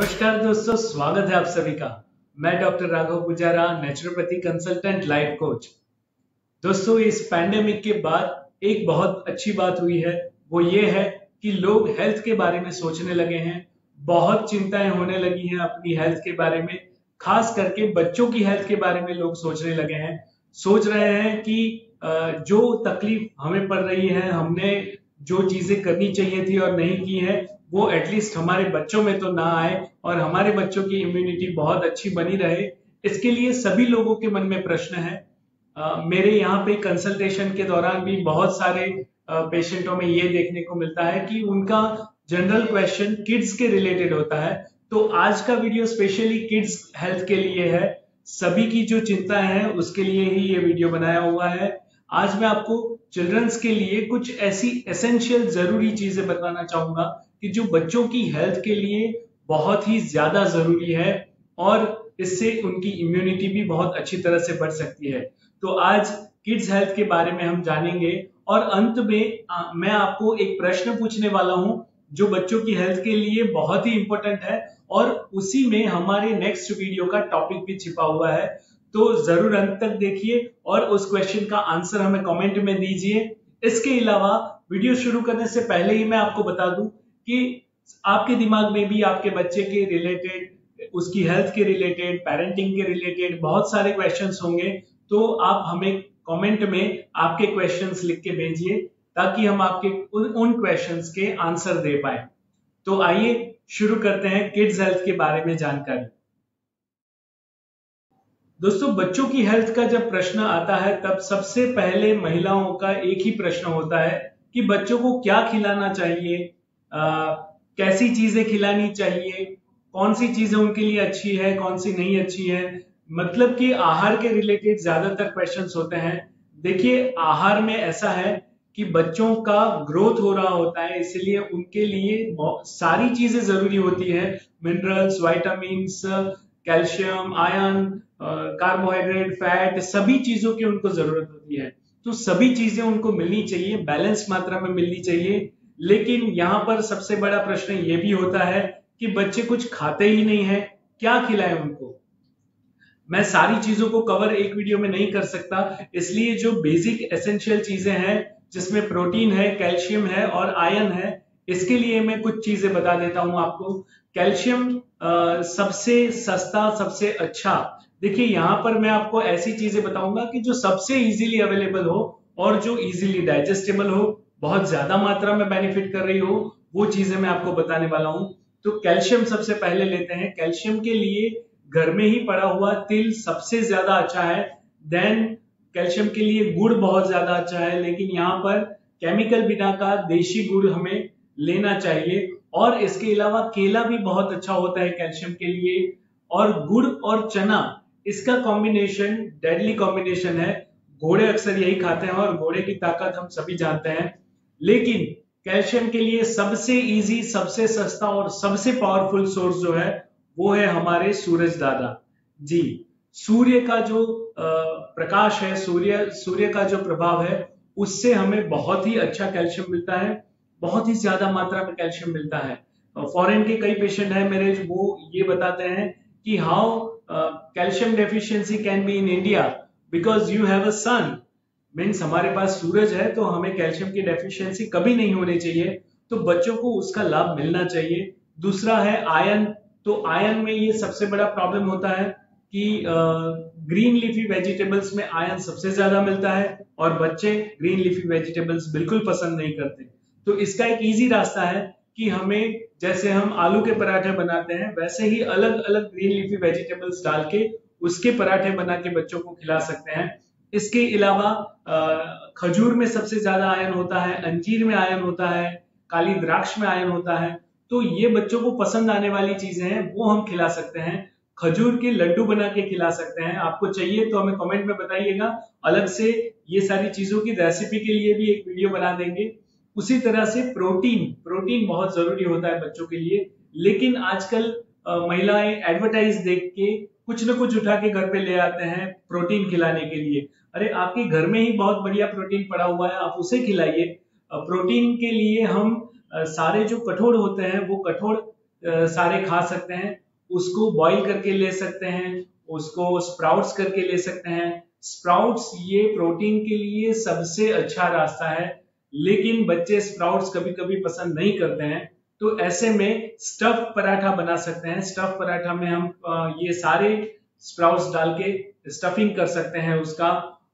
नमस्कार दोस्तों, स्वागत है आप सभी का। मैं doctor Raghav Pujara, naturopathy consultant, life coach. दोस्तों, इस पैंडेमिक के बाद एक बहुत अच्छी बात हुई है, वो ये है कि लोग हेल्थ के बारे में सोचने लगे हैं। बहुत चिंताएं होने लगी हैं अपनी हेल्थ के बारे में, खास करके बच्चों की हेल्थ के बारे में लोग सोचने लगे हैं। सोच रहे हैं कि जो तकलीफ हमें पड़ रही है, हमने जो चीजें करनी चाहिए थी और नहीं की है, वो एटलीस्ट हमारे बच्चों में तो ना आए और हमारे बच्चों की इम्यूनिटी बहुत अच्छी बनी रहे। इसके लिए सभी लोगों के मन में प्रश्न है। मेरे यहाँ पे कंसल्टेशन के दौरान भी बहुत सारे पेशेंटों में ये देखने को मिलता है कि उनका जनरल क्वेश्चन किड्स के रिलेटेड होता है। तो आज का वीडियो स्पेशली किड्स हेल्थ के लिए है। सभी की जो चिंता है उसके लिए ही ये वीडियो बनाया हुआ है। आज मैं आपको चिल्ड्रंस के लिए कुछ ऐसी एसेंशियल जरूरी चीजें बताना चाहूंगा कि जो बच्चों की हेल्थ के लिए बहुत ही ज्यादा जरूरी है और इससे उनकी इम्यूनिटी भी बहुत अच्छी तरह से बढ़ सकती है। तो आज किड्स हेल्थ के बारे में हम जानेंगे और अंत में मैं आपको एक प्रश्न पूछने वाला हूं जो बच्चों की हेल्थ के लिए बहुत ही इंपॉर्टेंट है और उसी में हमारे नेक्स्ट वीडियो का टॉपिक भी छिपा हुआ है। तो जरूर अंत तक देखिए और उस क्वेश्चन का आंसर हमें कमेंट में दीजिए। इसके अलावा वीडियो शुरू करने से पहले ही मैं आपको बता दूं कि आपके दिमाग में भी आपके बच्चे के रिलेटेड, उसकी हेल्थ के रिलेटेड, पेरेंटिंग के रिलेटेड बहुत सारे क्वेश्चंस होंगे। तो आप हमें कमेंट में आपके क्वेश्चंस लिख के भेजिए ताकि हम आपके उन क्वेश्चंस के आंसर दे पाए। तो आइए शुरू करते हैं किड्स हेल्थ के बारे में जानकारी। दोस्तों, बच्चों की हेल्थ का जब प्रश्न आता है तब सबसे पहले महिलाओं का एक ही प्रश्न होता है कि बच्चों को क्या खिलाना चाहिए, कैसी चीजें खिलानी चाहिए, कौन सी चीजें उनके लिए अच्छी है, कौन सी नहीं अच्छी है। मतलब कि आहार के रिलेटेड ज्यादातर क्वेश्चंस होते हैं। देखिए, आहार में ऐसा है कि बच्चों का ग्रोथ हो रहा होता है, इसलिए उनके लिए बहुत सारी चीजें जरूरी होती है। Minerals, vitamins, calcium, iron, carbohydrate, fat, सभी चीजों की उनको जरूरत होती है। तो सभी चीजें उनको मिलनी चाहिए, बैलेंस मात्रा में मिलनी चाहिए। लेकिन यहाँ पर सबसे बड़ा प्रश्न ये भी होता है कि बच्चे कुछ खाते ही नहीं है, क्या खिलाएं उनको। मैं सारी चीजों को कवर एक वीडियो में नहीं कर सकता, इसलिए जो बेसिक एसेंशियल चीजें हैं जिसमें प्रोटीन है, कैल्शियम है और आयरन है, इसके लिए मैं कुछ चीजें बता देता हूं आपको। कैल्शियम सबसे सस्ता, सबसे अच्छा। देखिए, यहाँ पर मैं आपको ऐसी चीजें बताऊंगा कि जो सबसे इजीली अवेलेबल हो और जो इजीली डाइजेस्टेबल हो, बहुत ज्यादा मात्रा में बेनिफिट कर रही हो, वो चीजें मैं आपको बताने वाला हूं। तो कैल्शियम सबसे पहले लेते हैं। कैल्शियम के लिए घर में ही पड़ा हुआ तिल सबसे ज्यादा अच्छा है। देन कैल्शियम के लिए गुड़ बहुत ज्यादा अच्छा है, लेकिन यहाँ पर केमिकल बिना का देशी गुड़ हमें लेना चाहिए। और इसके अलावा केला भी बहुत अच्छा होता है कैल्शियम के लिए। और गुड़ और चना, इसका कॉम्बिनेशन डेडली कॉम्बिनेशन है। घोड़े अक्सर यही खाते हैं और घोड़े की ताकत हम सभी जानते हैं। लेकिन कैल्शियम के लिए सबसे इजी, सबसे सस्ता और सबसे पावरफुल सोर्स जो है वो है हमारे सूरज दादा जी। सूर्य का जो प्रकाश है, सूर्य का जो प्रभाव है, उससे हमें बहुत ही अच्छा कैल्शियम मिलता है, बहुत ही ज्यादा मात्रा में कैल्शियम मिलता है। फॉरेन के कई पेशेंट हैं मेरे, वो ये बताते हैं कि how calcium deficiency can be in India because you have a sun. Means हमारे पास सूरज है तो हमें कैल्शियम की डेफिशिएंसी कभी नहीं होनी चाहिए। तो बच्चों को उसका लाभ मिलना चाहिए। दूसरा है आयरन। तो आयरन में ये सबसे बड़ा प्रॉब्लम होता है कि ग्रीन लीफी वेजिटेबल्स में आयरन सबसे ज्यादा मिलता है और बच्चे ग्रीन लीफी वेजिटेबल्स बिल्कुल पसंद नहीं करते। तो इसका एक इजी रास्ता है कि हमें, जैसे हम आलू के पराठे बनाते हैं, वैसे ही अलग अलग ग्रीन लीफी वेजिटेबल्स डाल के उसके पराठे बना के बच्चों को खिला सकते हैं। इसके अलावा खजूर में सबसे ज्यादा आयरन होता है, अंजीर में आयरन होता है, काली द्राक्ष में आयरन होता है। तो ये बच्चों को पसंद आने वाली चीजें हैं, वो हम खिला सकते हैं। खजूर के लड्डू बना के खिला सकते हैं। आपको चाहिए तो हमें कमेंट में बताइएगा, अलग से ये सारी चीजों की रेसिपी के लिए भी एक वीडियो बना देंगे। उसी तरह से प्रोटीन बहुत जरूरी होता है बच्चों के लिए। लेकिन आजकल महिलाएं एडवर्टाइज देख के कुछ न कुछ उठा के घर पे ले आते हैं प्रोटीन खिलाने के लिए। अरे, आपके घर में ही बहुत बढ़िया प्रोटीन पड़ा हुआ है, आप उसे खिलाइए। प्रोटीन के लिए हम सारे जो कठोर होते हैं वो कठोर सारे खा सकते हैं। उसको बॉईल करके ले सकते हैं, उसको स्प्राउट्स करके ले सकते हैं। स्प्राउट्स ये प्रोटीन के लिए सबसे अच्छा रास्ता है, लेकिन बच्चे स्प्राउट्स कभी कभी पसंद नहीं करते हैं, तो ऐसे में स्टफ पराठा बना सकते हैं। स्टफ पराठा में हम ये सारे स्प्राउट्स डाल के स्टफिंग कर सकते हैं उसका।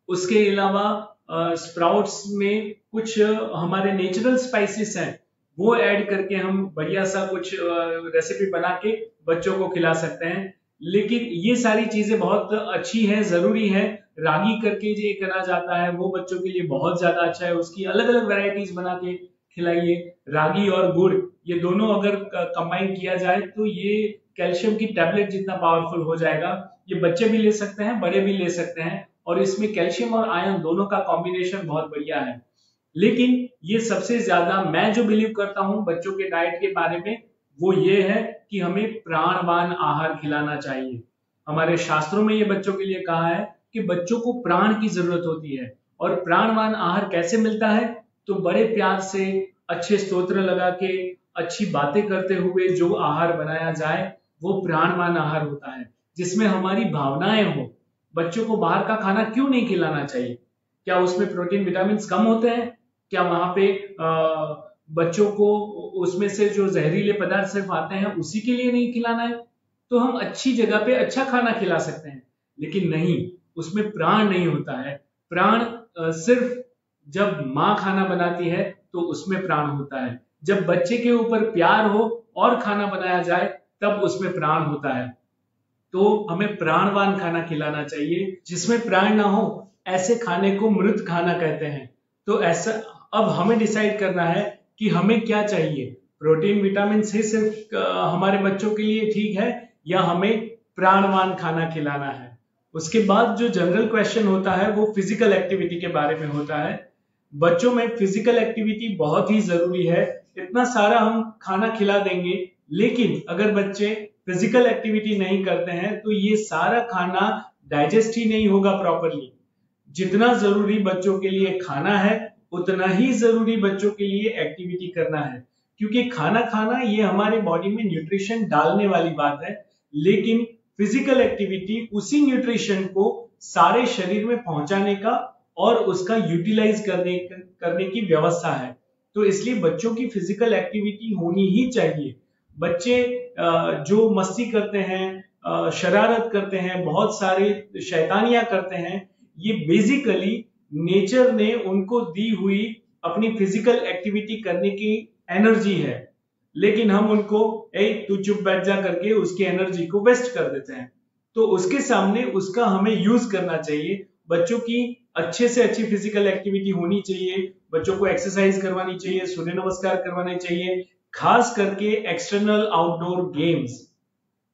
उसके अलावा स्प्राउट्स में कुछ हमारे नेचुरल स्पाइसेस हैं, वो ऐड करके हम बढ़िया सा कुछ रेसिपी बना के बच्चों को खिला सकते हैं। लेकिन ये सारी चीजें बहुत अच्छी हैं, जरूरी है। रागी करके जो एक अनाज आता है वो बच्चों के लिए बहुत ज्यादा अच्छा है, उसकी अलग अलग वैरायटीज बना के खिलाइए। रागी और गुड़ ये दोनों अगर कंबाइन किया जाए तो ये कैल्शियम की टैबलेट जितना पावरफुल हो जाएगा। ये बच्चे भी ले सकते हैं, बड़े भी ले सकते हैं, और इसमें कैल्शियम और आयरन दोनों का कॉम्बिनेशन बहुत बढ़िया है। लेकिन ये सबसे ज्यादा मैं जो बिलीव करता हूं बच्चों के डाइट के बारे में, वो ये है कि हमें प्राणवान आहार खिलाना चाहिए। हमारे शास्त्रों में ये बच्चों के लिए कहा है कि बच्चों को प्राण की जरूरत होती है। और प्राणवान आहार कैसे मिलता है? तो बड़े प्यार से, अच्छे स्तोत्र लगा के, अच्छी बातें करते हुए जो आहार बनाया जाए वो प्राणवान आहार होता है, जिसमें हमारी भावनाएं हो। बच्चों को बाहर का खाना क्यों नहीं खिलाना चाहिए? क्या उसमें प्रोटीन विटामिन कम होते हैं? क्या वहां पे बच्चों को उसमें से जो जहरीले पदार्थ सिर्फ आते हैं उसी के लिए नहीं खिलाना है? तो हम अच्छी जगह पे अच्छा खाना खिला सकते हैं, लेकिन नहीं, उसमें प्राण नहीं होता है। प्राण सिर्फ जब माँ खाना बनाती है तो उसमें प्राण होता है। जब बच्चे के ऊपर प्यार हो और खाना बनाया जाए तब उसमें प्राण होता है। तो हमें प्राणवान खाना खिलाना चाहिए। जिसमें प्राण ना हो ऐसे खाने को मृत खाना कहते हैं। तो ऐसा अब हमें डिसाइड करना है कि हमें क्या चाहिए। प्रोटीन विटामिन से सिर्फ हमारे बच्चों के लिए ठीक है, या हमें प्राणवान खाना खिलाना है। उसके बाद जो जनरल क्वेश्चन होता है वो फिजिकल एक्टिविटी के बारे में होता है। बच्चों में फिजिकल एक्टिविटी बहुत ही जरूरी है। इतना सारा हम खाना खिला देंगे, लेकिन अगर बच्चे फिजिकल एक्टिविटी नहीं करते हैं तो ये सारा खाना डाइजेस्ट ही नहीं होगा प्रॉपरली। जितना जरूरी बच्चों के लिए खाना है, उतना ही जरूरी बच्चों के लिए एक्टिविटी करना है। क्योंकि खाना खाना ये हमारे बॉडी में न्यूट्रिशन डालने वाली बात है, लेकिन फिजिकल एक्टिविटी उसी न्यूट्रिशन को सारे शरीर में पहुंचाने का और उसका यूटिलाइज करने की व्यवस्था है। तो इसलिए बच्चों की फिजिकल एक्टिविटी होनी ही चाहिए। बच्चे जो मस्ती करते हैं, शरारत करते हैं, बहुत सारे शैतानियां करते हैं, ये बेसिकली नेचर ने उनको दी हुई अपनी फिजिकल एक्टिविटी करने की एनर्जी है, लेकिन हम उनको तू चुप बैठ जा करके उसकी एनर्जी को वेस्ट कर देते हैं। तो उसके सामने उसका हमें यूज करना चाहिए। बच्चों की अच्छे से अच्छी फिजिकल एक्टिविटी होनी चाहिए, बच्चों को एक्सरसाइज करवानी चाहिए, सूर्य नमस्कार करवाने चाहिए, खास करके एक्सटर्नल आउटडोर गेम्स।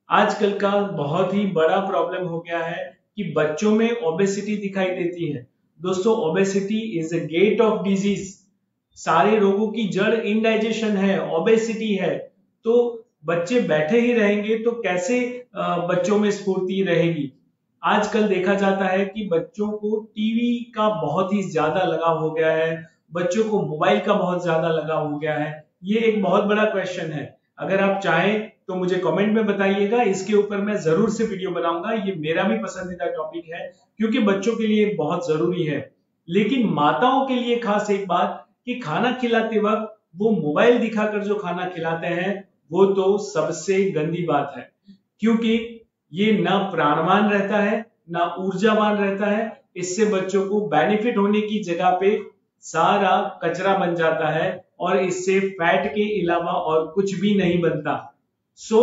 आजकल का बहुत ही बड़ा प्रॉब्लम हो गया है कि बच्चों में ओबेसिटी दिखाई देती है। दोस्तों, obesity is a gate of disease. सारे रोगों की जड़ इनडाइजेशन है, ओबेसिटी है। तो बच्चे बैठे ही रहेंगे तो कैसे बच्चों में स्फूर्ति रहेगी? आजकल देखा जाता है कि बच्चों को टीवी का बहुत ही ज्यादा लगाव हो गया है, बच्चों को मोबाइल का बहुत ज्यादा लगाव हो गया है। ये एक बहुत बड़ा क्वेश्चन है। अगर आप चाहें तो मुझे कमेंट में बताइएगा, इसके ऊपर मैं जरूर से वीडियो बनाऊंगा। ये मेरा भी पसंदीदा टॉपिक है क्योंकि बच्चों के लिए बहुत जरूरी है। लेकिन माताओं के लिए खास एक बात कि खाना खिलाते वक्त वो मोबाइल दिखाकर जो खाना खिलाते हैं वो तो सबसे गंदी बात है, क्योंकि ये ना प्राणवान रहता है ना ऊर्जावान रहता है। इससे बच्चों को बेनिफिट होने की जगह पे सारा कचरा बन जाता है और इससे फैट के अलावा और कुछ भी नहीं बनता। सो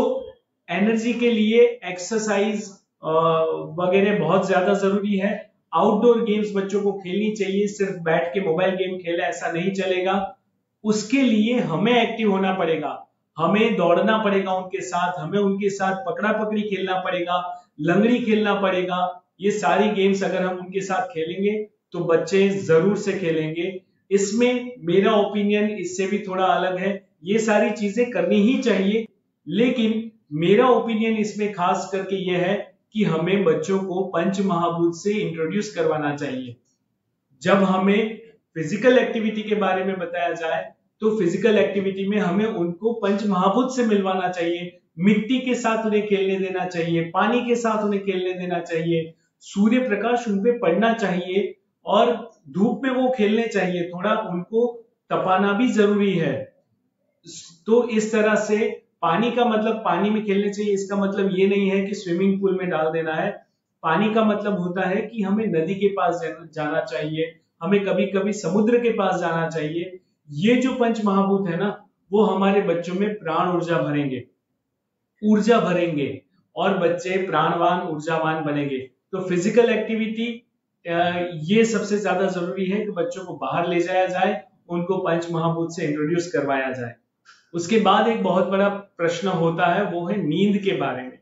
एनर्जी के लिए एक्सरसाइज वगैरह बहुत ज्यादा जरूरी है। आउटडोर गेम्स बच्चों को खेलनी चाहिए, सिर्फ बैठ के मोबाइल गेम खेले ऐसा नहीं चलेगा। उसके लिए हमें एक्टिव होना पड़ेगा, हमें दौड़ना पड़ेगा उनके साथ, हमें उनके साथ पकड़ा पकड़ी खेलना पड़ेगा, लंगड़ी खेलना पड़ेगा। ये सारी गेम्स अगर हम उनके साथ खेलेंगे तो बच्चे जरूर से खेलेंगे। इसमें मेरा ओपिनियन इससे भी थोड़ा अलग है। ये सारी चीजें करनी ही चाहिए, लेकिन मेरा ओपिनियन इसमें खास करके यह है कि हमें बच्चों को पंच महाभूत से इंट्रोड्यूस करवाना चाहिए। जब हमें फिजिकल एक्टिविटी के बारे में बताया जाए तो फिजिकल एक्टिविटी में हमें उनको पंच महाभूत से मिलवाना चाहिए। मिट्टी के साथ उन्हें खेलने देना चाहिए, पानी के साथ उन्हें खेलने देना चाहिए, सूर्य प्रकाश उन पे पड़ना चाहिए और धूप में वो खेलने चाहिए। थोड़ा उनको तपाना भी जरूरी है। तो इस तरह से पानी का मतलब पानी में खेलने चाहिए, इसका मतलब ये नहीं है कि स्विमिंग पूल में डाल देना है। पानी का मतलब होता है कि हमें नदी के पास जाना चाहिए, हमें कभी कभी समुद्र के पास जाना चाहिए। ये जो पंच महाभूत है ना, वो हमारे बच्चों में प्राण ऊर्जा भरेंगे और बच्चे प्राणवान ऊर्जावान बनेंगे। तो फिजिकल एक्टिविटी ये सबसे ज्यादा जरूरी है कि बच्चों को बाहर ले जाया जाए, उनको पंच महाभूत से इंट्रोड्यूस करवाया जाए। उसके बाद एक बहुत बड़ा प्रश्न होता है, वो है नींद के बारे में।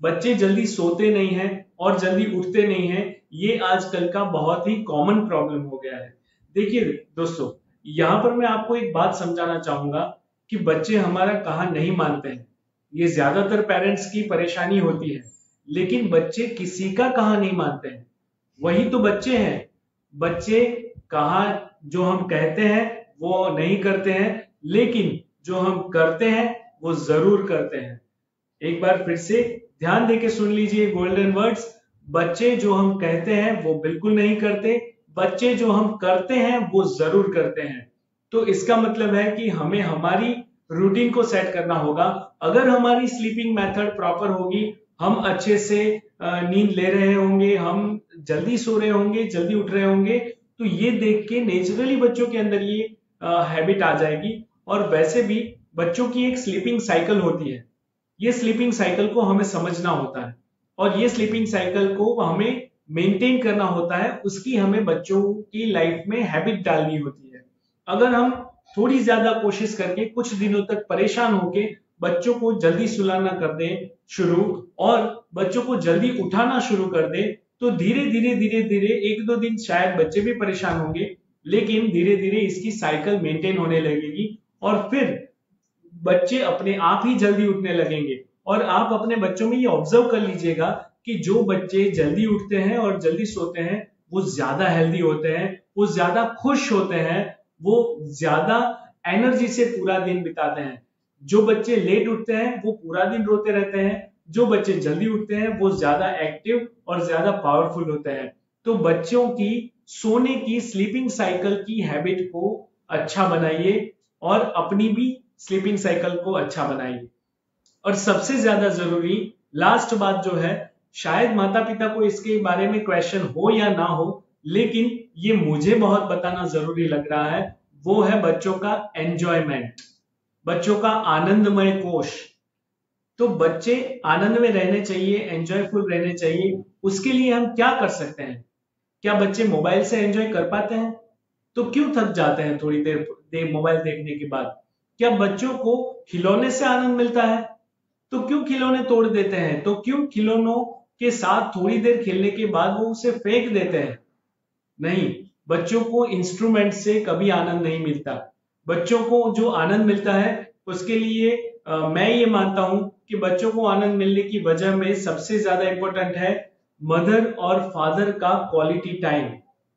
बच्चे जल्दी सोते नहीं हैं और जल्दी उठते नहीं हैं, ये आजकल का बहुत ही कॉमन प्रॉब्लम हो गया है। देखिए दोस्तों, यहाँ पर मैं आपको एक बात समझाना चाहूंगा कि बच्चे हमारा कहा नहीं मानते हैं। ये ज्यादातर पेरेंट्स की परेशानी होती है, लेकिन बच्चे किसी का कहा नहीं मानते हैं। वही तो बच्चे हैं। बच्चे कहा जो हम कहते हैं वो नहीं करते हैं, लेकिन जो हम करते हैं वो जरूर करते हैं। एक बार फिर से ध्यान देके सुन लीजिए गोल्डन वर्ड्स। बच्चे जो हम कहते हैं वो बिल्कुल नहीं करते, बच्चे जो हम करते हैं वो जरूर करते हैं। तो इसका मतलब है कि हमें हमारी रूटीन को सेट करना होगा। अगर हमारी स्लीपिंग मेथड प्रॉपर होगी, हम अच्छे से नींद ले रहे होंगे, हम जल्दी सो रहे होंगे, जल्दी उठ रहे होंगे, तो ये देख के नेचुरली बच्चों के अंदर ये हैबिट आ जाएगी। और वैसे भी बच्चों की एक स्लीपिंग साइकिल होती है, ये स्लीपिंग साइकिल को हमें समझना होता है और ये स्लीपिंग साइकिल को हमें मेंटेन करना होता है। उसकी हमें बच्चों की लाइफ में हैबिट डालनी होती है। अगर हम थोड़ी ज्यादा कोशिश करके कुछ दिनों तक परेशान होके बच्चों को जल्दी सुलाना कर दें शुरू और बच्चों को जल्दी उठाना शुरू कर दें, तो धीरे धीरे एक दो दिन शायद बच्चे भी परेशान होंगे, लेकिन धीरे धीरे इसकी साइकिल मेंटेन होने लगेगी और फिर बच्चे अपने आप ही जल्दी उठने लगेंगे। और आप अपने बच्चों में ये ऑब्जर्व कर लीजिएगा कि जो बच्चे जल्दी उठते हैं और जल्दी सोते हैं वो ज्यादा हेल्दी होते हैं, वो ज्यादा खुश होते हैं, वो ज्यादा एनर्जी से पूरा दिन बिताते हैं। जो बच्चे लेट उठते हैं वो पूरा दिन रोते रहते हैं, जो बच्चे जल्दी उठते हैं वो ज्यादा एक्टिव और ज्यादा पावरफुल होते हैं। तो बच्चों की सोने की स्लीपिंग साइकिल की हैबिट को अच्छा बनाइए और अपनी भी स्लीपिंग साइकिल को अच्छा बनाइए। और सबसे ज्यादा जरूरी लास्ट बात जो है, शायद माता पिता को इसके बारे में क्वेश्चन हो या ना हो, लेकिन ये मुझे बहुत बताना जरूरी लग रहा है, वो है बच्चों का एंजॉयमेंट, बच्चों का आनंदमय कोश। तो बच्चे आनंद में रहने चाहिए, एंजॉयफुल रहने चाहिए। उसके लिए हम क्या कर सकते हैं? क्या बच्चे मोबाइल से एंजॉय कर पाते हैं? तो क्यों थक जाते हैं थोड़ी देर मोबाइल देखने के बाद? क्या बच्चों को खिलौने से आनंद मिलता है? तो क्यों खिलौने तोड़ देते हैं? तो क्यों खिलौनों के साथ थोड़ी देर खेलने के बाद वो उसे फेंक देते हैं? नहीं, बच्चों को इंस्ट्रूमेंट से कभी आनंद नहीं मिलता। बच्चों को जो आनंद मिलता है उसके लिए मैं ये मानता हूं कि बच्चों को आनंद मिलने की वजह में सबसे ज्यादा इंपॉर्टेंट है मदर और फादर का क्वालिटी टाइम,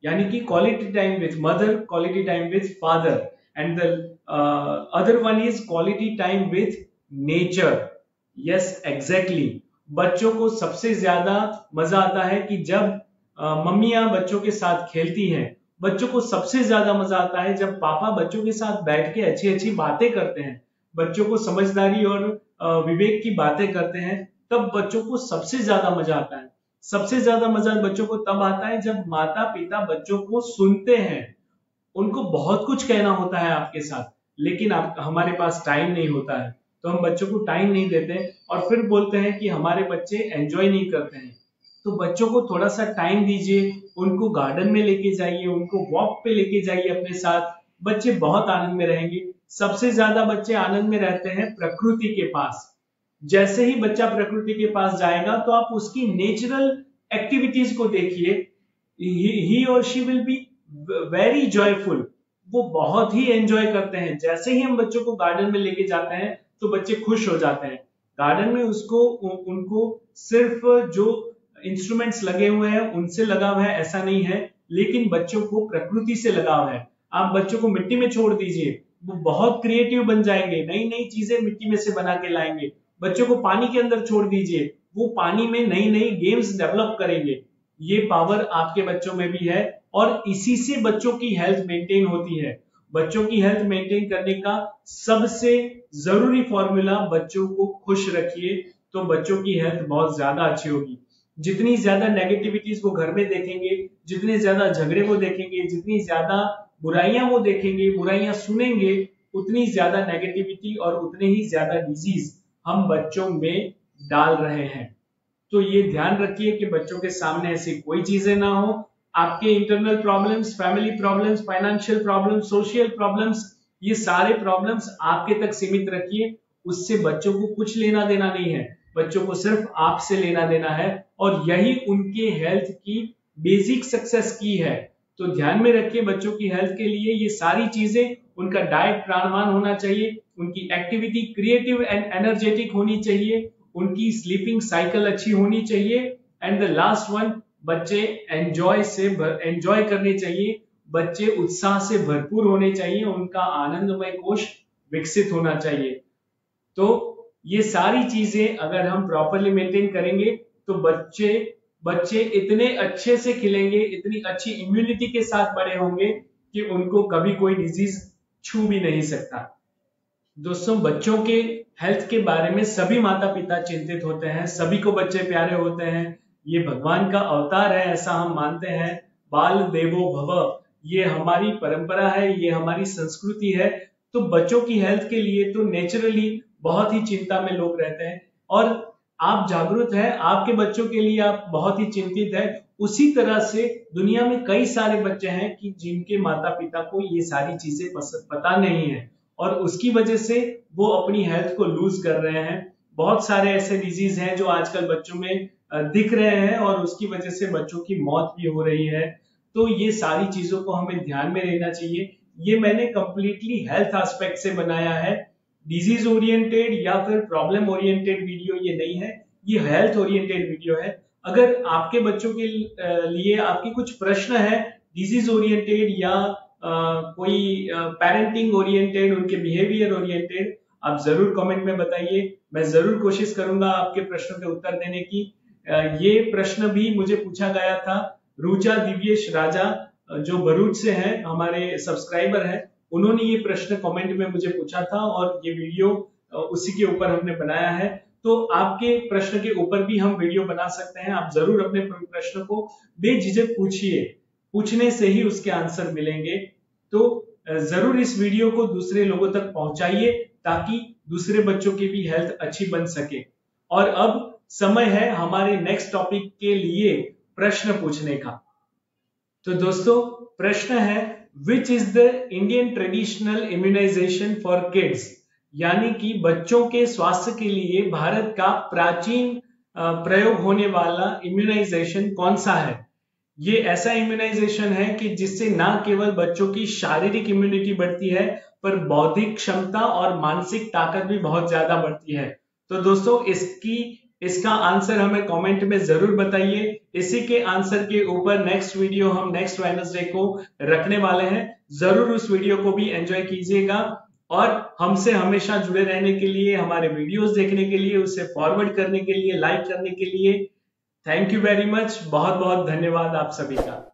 यानी कि quality time with mother, quality time with father, and the other one is quality time with nature. Yes exactly, बच्चों को सबसे ज्यादा मजा आता है कि जब मम्मियां बच्चों के साथ खेलती हैं। बच्चों को सबसे ज्यादा मजा आता है जब पापा बच्चों के साथ बैठ के अच्छी अच्छी बातें करते हैं, बच्चों को समझदारी और विवेक की बातें करते हैं, तब बच्चों को सबसे ज्यादा मजा आता है। सबसे ज्यादा मजा बच्चों को तब आता है जब माता पिता बच्चों को सुनते हैं। उनको बहुत कुछ कहना होता है आपके साथ, लेकिन हमारे पास टाइम नहीं होता है, तो हम बच्चों को टाइम नहीं देते और फिर बोलते हैं कि हमारे बच्चे एंजॉय नहीं करते हैं। तो बच्चों को थोड़ा सा टाइम दीजिए, उनको गार्डन में लेके जाइए, उनको वॉक पे लेके जाइए अपने साथ। बच्चे बहुत आनंद में रहेंगे। सबसे ज्यादा बच्चे आनंद में रहते हैं प्रकृति के पास। जैसे ही बच्चा प्रकृति के पास जाएगा तो आप उसकी नेचुरल एक्टिविटीज को देखिए, ही और she will be very joyful. वो बहुत ही एंजॉय करते हैं। जैसे ही हम बच्चों को गार्डन में लेके जाते हैं तो बच्चे खुश हो जाते हैं। गार्डन में उनको सिर्फ जो इंस्ट्रूमेंट्स लगे हुए हैं उनसे लगाव है ऐसा नहीं है, लेकिन बच्चों को प्रकृति से लगाव है। आप बच्चों को मिट्टी में छोड़ दीजिए, वो बहुत क्रिएटिव बन जाएंगे, नई नई चीजें मिट्टी में से बना के लाएंगे। बच्चों को पानी के अंदर छोड़ दीजिए, वो पानी में नई नई गेम्स डेवलप करेंगे। ये पावर आपके बच्चों में भी है और इसी से बच्चों की हेल्थ मेंटेन होती है। बच्चों की हेल्थ मेंटेन करने का सबसे जरूरी फॉर्मूला, बच्चों को खुश रखिए तो बच्चों की हेल्थ बहुत ज्यादा अच्छी होगी। जितनी ज्यादा नेगेटिविटीज वो घर में देखेंगे, जितने ज्यादा झगड़े वो देखेंगे, जितनी ज्यादा बुराइयां वो देखेंगे, बुराइयां सुनेंगे, उतनी ज्यादा नेगेटिविटी और उतने ही ज्यादा डिजीज हम बच्चों में डाल रहे हैं। तो ये ध्यान रखिए कि बच्चों के सामने ऐसी कोई चीजें ना हो। आपके internal problems, family problems, financial problems, social problems, ये सारे प्रॉब्लम्स आपके तक सीमित रखिए। उससे बच्चों को कुछ लेना देना नहीं है, बच्चों को सिर्फ आपसे लेना देना है और यही उनके हेल्थ की बेसिक सक्सेस की है। तो ध्यान में रखिए, बच्चों की हेल्थ के लिए ये सारी चीजें, उनका डाइट प्राणवान होना चाहिए, उनकी एक्टिविटी क्रिएटिव एंड एनर्जेटिक होनी चाहिए, उनकी स्लीपिंग साइकिल अच्छी होनी चाहिए एंड द लास्ट वन, बच्चे एंजॉय करने चाहिए, बच्चे उत्साह से भरपूर होने चाहिए, उनका आनंदमय कोश विकसित होना चाहिए। तो ये सारी चीजें अगर हम प्रॉपरली मेंटेन करेंगे तो बच्चे इतने अच्छे से खिलेंगे, इतनी अच्छी इम्यूनिटी के साथ बड़े होंगे कि उनको कभी कोई डिजीज छू भी नहीं सकता। दोस्तों, बच्चों के हेल्थ के बारे में सभी माता पिता चिंतित होते हैं, सभी को बच्चे प्यारे होते हैं, ये भगवान का अवतार है ऐसा हम मानते हैं। बाल देवो भव, ये हमारी परंपरा है, ये हमारी संस्कृति है। तो बच्चों की हेल्थ के लिए तो नेचुरली बहुत ही चिंता में लोग रहते हैं और आप जागरूक हैं, आपके बच्चों के लिए आप बहुत ही चिंतित है। उसी तरह से दुनिया में कई सारे बच्चे हैं कि जिनके माता पिता को ये सारी चीजें पता नहीं है और उसकी वजह से वो अपनी हेल्थ को लूज कर रहे हैं। बहुत सारे ऐसे डिजीज हैं जो आजकल बच्चों में दिख रहे हैं और उसकी वजह से बच्चों की मौत भी हो रही है। तो ये सारी चीजों को हमें ध्यान में रहना चाहिए। ये मैंने कंप्लीटली हेल्थ एस्पेक्ट से बनाया है, डिजीज ओरिएंटेड या फिर प्रॉब्लम ओरिएंटेड वीडियो ये नहीं है, ये हेल्थ ओरिएंटेड वीडियो है। अगर आपके बच्चों के लिए आपके कुछ प्रश्न है डिजीज ओरिएंटेड या कोई पेरेंटिंग ओरिएंटेड, उनके बिहेवियर ओरिएंटेड, आप जरूर कमेंट में बताइए। मैं जरूर कोशिश करूंगा आपके प्रश्नों के उत्तर देने की। ये प्रश्न भी मुझे पूछा गया था, रुचा दिव्येश राजा जो भरूच से हैं, हमारे सब्सक्राइबर हैं, उन्होंने ये प्रश्न कमेंट में मुझे पूछा था और ये वीडियो उसी के ऊपर हमने बनाया है। तो आपके प्रश्न के ऊपर भी हम वीडियो बना सकते हैं। आप जरूर अपने प्रश्न को बेझिझक पूछिए, पूछने से ही उसके आंसर मिलेंगे। तो जरूर इस वीडियो को दूसरे लोगों तक पहुंचाइए ताकि दूसरे बच्चों की भी हेल्थ अच्छी बन सके। और अब समय है हमारे नेक्स्ट टॉपिक के लिए प्रश्न पूछने का। तो दोस्तों, प्रश्न है, which is the Indian traditional immunisation for kids, यानी कि बच्चों के स्वास्थ्य के लिए भारत का प्राचीन प्रयोग होने वाला इम्यूनाइजेशन कौन सा है। ये ऐसा इम्यूनाइजेशन है कि जिससे ना केवल बच्चों की शारीरिक इम्यूनिटी बढ़ती है पर बौद्धिक क्षमता और मानसिक ताकत भी बहुत ज्यादा बढ़ती है। तो दोस्तों, इसका आंसर हमें कमेंट में जरूर बताइए। इसी के आंसर के ऊपर नेक्स्ट वीडियो हम नेक्स्ट वेडनेसडे को रखने वाले हैं। जरूर उस वीडियो को भी एंजॉय कीजिएगा और हमसे हमेशा जुड़े रहने के लिए, हमारे वीडियोस देखने के लिए, उसे फॉरवर्ड करने के लिए, लाइक करने के लिए थैंक यू वेरी मच। बहुत बहुत धन्यवाद आप सभी का।